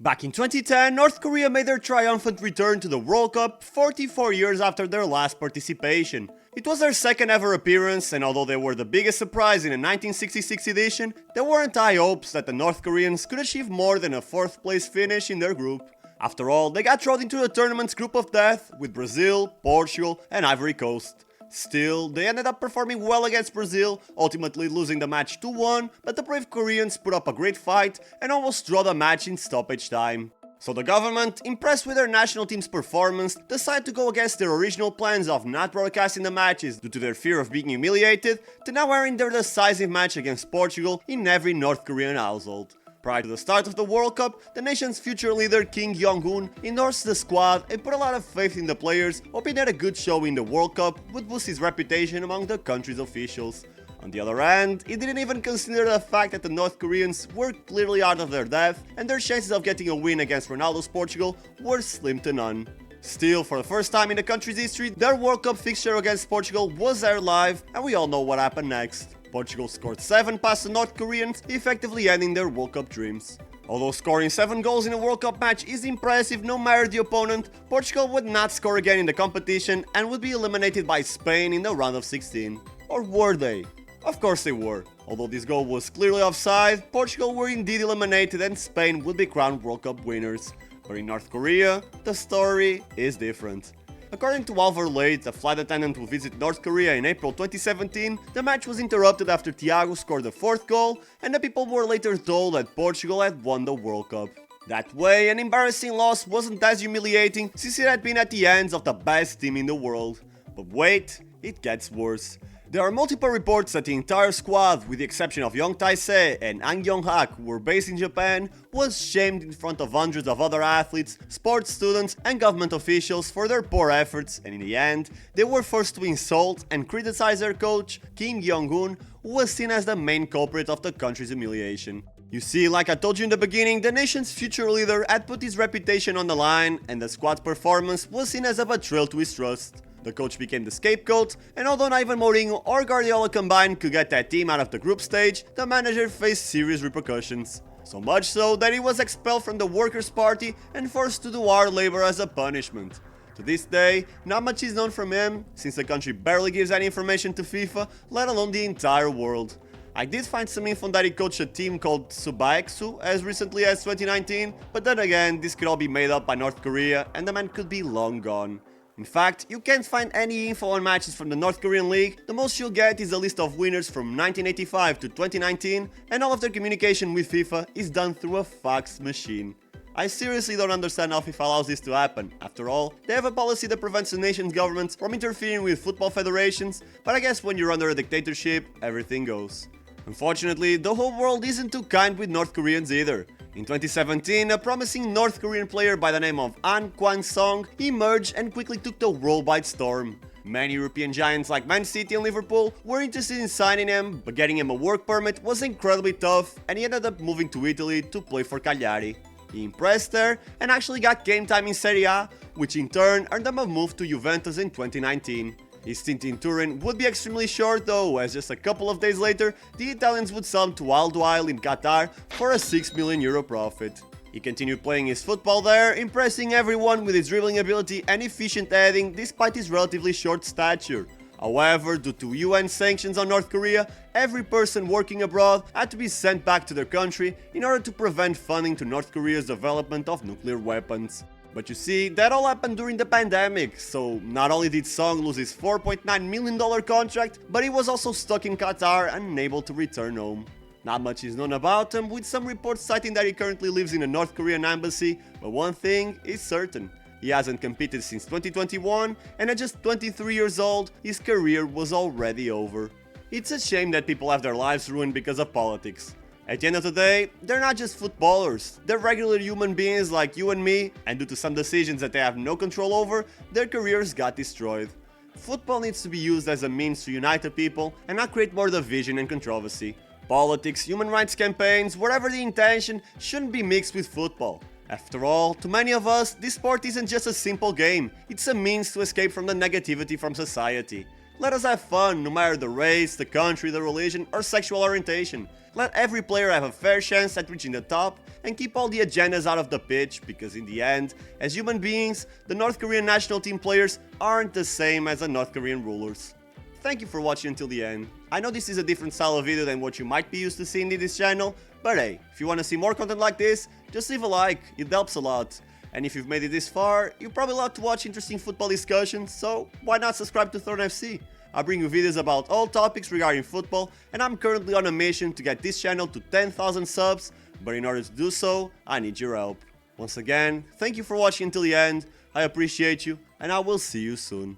Back in 2010, North Korea made their triumphant return to the World Cup 44 years after their last participation. It was their second ever appearance, and although they were the biggest surprise in the 1966 edition, there weren't high hopes that the North Koreans could achieve more than a 4th place finish in their group. After all, they got thrown into the tournament's group of death with Brazil, Portugal and Ivory Coast. Still, they ended up performing well against Brazil, ultimately losing the match 2-1, but the brave Koreans put up a great fight and almost draw the match in stoppage time. So the government, impressed with their national team's performance, decided to go against their original plans of not broadcasting the matches due to their fear of being humiliated, to now airing their decisive match against Portugal in every North Korean household. Prior to the start of the World Cup, the nation's future leader Kim Jong-un endorsed the squad and put a lot of faith in the players, hoping that a good show in the World Cup would boost his reputation among the country's officials. On the other hand, he didn't even consider the fact that the North Koreans were clearly out of their depth and their chances of getting a win against Ronaldo's Portugal were slim to none. Still, for the first time in the country's history, their World Cup fixture against Portugal was aired live, and we all know what happened next. Portugal scored 7 past the North Koreans, effectively ending their World Cup dreams. Although scoring 7 goals in a World Cup match is impressive no matter the opponent, Portugal would not score again in the competition and would be eliminated by Spain in the round of 16. Or were they? Of course they were. Although this goal was clearly offside, Portugal were indeed eliminated and Spain would be crowned World Cup winners. But in North Korea, the story is different. According to Alvar Late, a flight attendant who visited North Korea in April 2017, the match was interrupted after Thiago scored the 4th goal, and the people were later told that Portugal had won the World Cup. That way, an embarrassing loss wasn't as humiliating since it had been at the hands of the best team in the world. But wait, it gets worse. There are multiple reports that the entire squad, with the exception of Young Tae-se and Ang Yong-hak, who were based in Japan, was shamed in front of hundreds of other athletes, sports students and government officials for their poor efforts, and in the end, they were forced to insult and criticize their coach, Kim Jong-un, who was seen as the main culprit of the country's humiliation. You see, like I told you in the beginning, the nation's future leader had put his reputation on the line, and the squad's performance was seen as a betrayal to his trust. The coach became the scapegoat, and although not even Mourinho or Guardiola combined could get that team out of the group stage, the manager faced serious repercussions. So much so that he was expelled from the Workers' Party and forced to do hard labor as a punishment. To this day, not much is known from him, since the country barely gives any information to FIFA, let alone the entire world. I did find some info that he coached a team called Subaeksu as recently as 2019, but then again, this could all be made up by North Korea and the man could be long gone. In fact, you can't find any info on matches from the North Korean League. The most you'll get is a list of winners from 1985 to 2019, and all of their communication with FIFA is done through a fax machine. I seriously don't understand how FIFA allows this to happen. After all, they have a policy that prevents the nation's governments from interfering with football federations, but I guess when you're under a dictatorship, everything goes. Unfortunately, the whole world isn't too kind with North Koreans either. In 2017, a promising North Korean player by the name of Han Kwang-song emerged and quickly took the world by storm. Many European giants like Man City and Liverpool were interested in signing him, but getting him a work permit was incredibly tough, and he ended up moving to Italy to play for Cagliari. He impressed there and actually got game time in Serie A, which in turn earned him a move to Juventus in 2019. His stint in Turin would be extremely short though, as just a couple of days later, the Italians would sell him to Al Duhail in Qatar for a €6 million profit. He continued playing his football there, impressing everyone with his dribbling ability and efficient heading despite his relatively short stature. However, due to UN sanctions on North Korea, every person working abroad had to be sent back to their country in order to prevent funding to North Korea's development of nuclear weapons. But you see, that all happened during the pandemic, so not only did Song lose his $4.9 million contract, but he was also stuck in Qatar and unable to return home. Not much is known about him, with some reports citing that he currently lives in a North Korean embassy, but one thing is certain. He hasn't competed since 2021, and at just 23 years old, his career was already over. It's a shame that people have their lives ruined because of politics. At the end of the day, they're not just footballers, they're regular human beings like you and me, and due to some decisions that they have no control over, their careers got destroyed. Football needs to be used as a means to unite the people and not create more division and controversy. Politics, human rights campaigns, whatever the intention, shouldn't be mixed with football. After all, to many of us, this sport isn't just a simple game, it's a means to escape from the negativity from society. Let us have fun, no matter the race, the country, the religion, or sexual orientation. Let every player have a fair chance at reaching the top, and keep all the agendas out of the pitch, because in the end, as human beings, the North Korean national team players aren't the same as the North Korean rulers. Thank you for watching until the end. I know this is a different style of video than what you might be used to seeing in this channel, but hey, if you want to see more content like this, just leave a like, it helps a lot. And if you've made it this far, you probably love to watch interesting football discussions, so why not subscribe to Thorn FC? I bring you videos about all topics regarding football, and I'm currently on a mission to get this channel to 10,000 subs, but in order to do so, I need your help. Once again, thank you for watching until the end, I appreciate you, and I will see you soon.